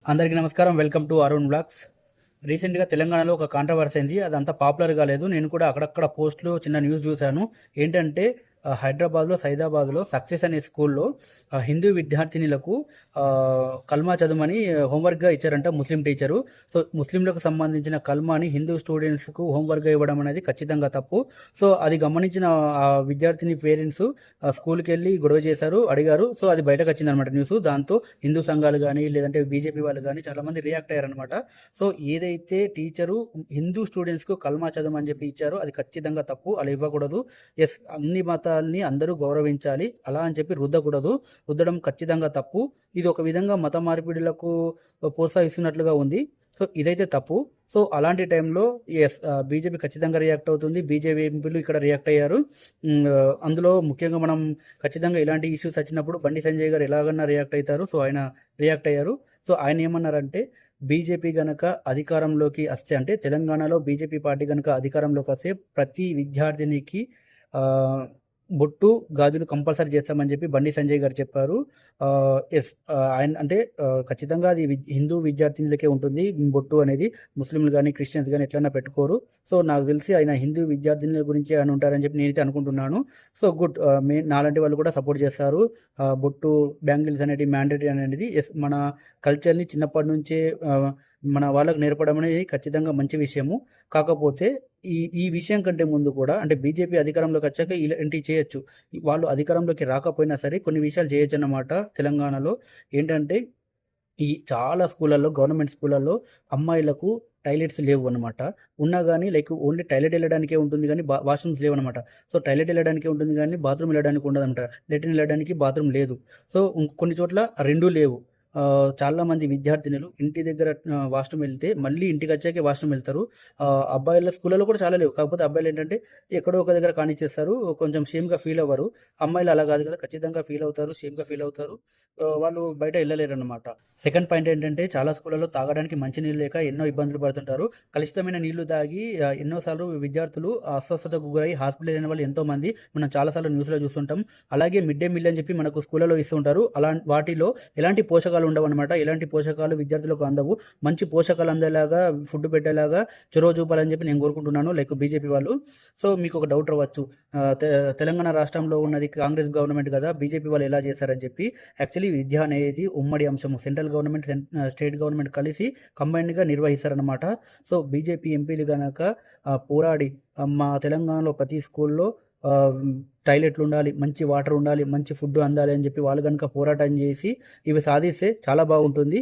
అందరికీ నమస్కారం. Welcome to Arun blogs. రీసెంట్‌గా తెలంగాణలో ఒక కాంట్రవర్సీ అయింది. అదంతా పాపులర్ కాలేదు. నేను కూడా అక్కడక్కడ పోస్ట్‌లు, చిన్న న్యూస్ చూశాను. ఏంటంటే హైదరాబాద్‌లో, సైదాబాద్‌లో సక్సెస్ అనే స్కూల్‌లో హిందూ విద్యార్థినులకు కల్మా చదవమని హోంవర్క్‌గా ఇచ్చారంట ముస్లిం టీచరు. సో, ముస్లింలకు సంబంధించిన కల్మాని హిందూ స్టూడెంట్స్‌కు హోంవర్క్‌గా ఇవ్వడం అనేది ఖచ్చితంగా తప్పు. సో, అది గమనించిన విద్యార్థిని పేరెంట్స్ స్కూల్‌కెళ్ళి గొడవ చేశారు, అడిగారు. సో, అది బయటకొచ్చిందనమాట న్యూసు. దాంతో హిందూ సంఘాలు గానీ, లేదంటే బీజేపీ వాళ్ళు గానీ చాలామంది రియాక్ట్ అయ్యారనమాట. సో, ఏదైతే టీచరు హిందూ స్టూడెంట్స్‌కు కల్మా చదవమని చెప్పి ఇచ్చారో అది ఖచ్చితంగా తప్పు. అలా ఇవ్వకూడదు. యెస్, అన్ని మతాల్ని అందరూ గౌరవించాలి. అలా అని చెప్పి రుద్దకూడదు. రుద్దడం ఖచ్చితంగా తప్పు. ఇది ఒక విధంగా మత మార్పిడులకు ప్రోత్సహిస్తున్నట్లుగా ఉంది. సో, ఇదైతే తప్పు. సో, అలాంటి టైంలో యెస్, బీజేపీ ఖచ్చితంగా రియాక్ట్ అవుతుంది. బీజేపీ ఎంపీలు ఇక్కడ రియాక్ట్ అయ్యారు. అందులో ముఖ్యంగా మనం ఖచ్చితంగా ఇలాంటి ఇష్యూస్ వచ్చినప్పుడు బండి సంజయ్ గారు ఎలాగన్నా రియాక్ట్ అయితారు. సో, ఆయన రియాక్ట్ అయ్యారు. సో, ఆయన ఏమన్నారంటే బీజేపీ గనక అధికారంలోకి వస్తే, అంటే తెలంగాణలో బీజేపీ పార్టీ గనక అధికారంలోకి వస్తే ప్రతి విద్యార్థినికి ఆహ్, బొట్టు, గాజులు కంపల్సరీ చేస్తామని చెప్పి బండి సంజయ్ గారు చెప్పారు. యెస్, ఆయన అంటే ఖచ్చితంగా అది హిందూ విద్యార్థినులకే ఉంటుంది బొట్టు అనేది. ముస్లింలు గానీ, క్రిస్టియన్స్ గానీ ఎట్లన్నా పెట్టుకోరు. సో, నాకు తెలిసి ఆయన హిందూ విద్యార్థినుల గురించే అని ఉంటారని చెప్పి నేనైతే అనుకుంటున్నాను. So, good. నాలాంటి వాళ్ళు కూడా సపోర్ట్ చేస్తారు. బొట్టు, బ్యాంగిల్స్ అనేటివి మ్యాండేటరీ అనేది యెస్, మన కల్చర్‌ని చిన్నప్పటి నుంచే మన వాళ్ళకి నేర్పడం అనేది ఖచ్చితంగా మంచి విషయము. కాకపోతే ఈ ఈ విషయం కంటే ముందు కూడా, అంటే బీజేపీ అధికారంలోకి వచ్చాక ఇలాంటివి చేయొచ్చు. వాళ్ళు అధికారంలోకి రాకపోయినా సరే కొన్ని విషయాలు చేయొచ్చన్నమాట తెలంగాణలో. ఏంటంటే ఈ చాలా స్కూళ్ళల్లో, గవర్నమెంట్ స్కూళ్ళల్లో అమ్మాయిలకు టాయిలెట్స్ లేవు అన్నమాట. ఉన్నా గానీ లైక్ ఓన్లీ టాయిలెట్ ఎళ్ళడానికే ఉంటుంది గానీ వాష్‌రూమ్స్ లేవన్నమాట. సో, టాయిలెట్ ఎళ్ళడానికే ఉంటుంది గానీ బాత్రూమ్ ఎళ్ళడానికి ఉండదన్నమాట. లాట్రిన్ ఎళ్ళడానికి బాత్రూమ్ లేదు. సో, కొన్ని చోట్ల 2 లేవు. చాలామంది విద్యార్థినులు ఇంటి దగ్గర వాష్‌రూమ్ ఎళ్తే మళ్ళీ ఇంటికొచ్చాకే వాష్‌రూమ్ ఎళ్తారు. అబ్బాయిల స్కూళ్ళలో కూడా చాలా లేవు. కాకపోతే అబ్బాయిలేంటంటే ఎక్కడో ఒక దగ్గర కానిచ్చేస్తారు. కొంచెం షేమ్‌గా ఫీల్ అవ్వరు. అమ్మాయిలు అలా కాదు కదా! ఖచ్చితంగా ఫీల్ అవుతారు. షేమ్‌గా ఫీల్ అవుతారు. వాళ్ళు బయట ఎళ్ళలేరన్నమాట. సెకండ్ పాయింట్ ఏంటంటే చాలా స్కూళ్ళలో తాగడానికి మంచినీళ్ళు లేక ఎన్నో ఇబ్బందులు పడుతుంటారు. కలుషితమైన నీళ్లు తాగి ఎన్నో సార్లు విద్యార్థులు అస్వస్థతకు గురై హాస్పిటల్ అయిన వాళ్ళు ఎంతోమంది మనం చాలా సార్లు న్యూస్‌లో చూస్తుంటాం. అలాగే మిడ్ డే మీల్ అని చెప్పి మనకు స్కూళ్ళలో ఇస్తుంటారు. వాటిలో ఎలాంటి పోషకాలు ఉండవన్నమాట. ఎలాంటి పోషకాలు విద్యార్థులకు అందవు. మంచి పోషకాలు అందేలాగా ఫుడ్ పెట్టేలాగా చొరవ చూపాలని చెప్పి నేను కోరుకుంటున్నాను. లైక్ బీజేపీ వాళ్ళు. సో, మీకు ఒక డౌట్ రావచ్చు. తెలంగాణ రాష్ట్రంలో ఉన్నది కాంగ్రెస్ గవర్నమెంట్ కదా! బీజేపీ వాళ్ళు ఎలా చేశారని చెప్పి. యాక్చువల్లీ విద్య అనేది ఉమ్మడి అంశము. సెంట్రల్ గవర్నమెంట్, స్టేట్ గవర్నమెంట్ కలిసి కంబైన్డ్‌గా నిర్వహిస్తారనమాట. సో, బీజేపీ ఎంపీలు గనక పోరాడి మా తెలంగాణలో ప్రతి స్కూల్‌లో ఆహ్, టాయిలెట్లుండాలి, మంచి వాటర్ ఉండాలి, మంచి ఫుడ్ అందాలి అని చెప్పి వాళ్ళు గనక పోరాటం చేసి ఇవి సాధిస్తే చాలా బాగుంటుంది.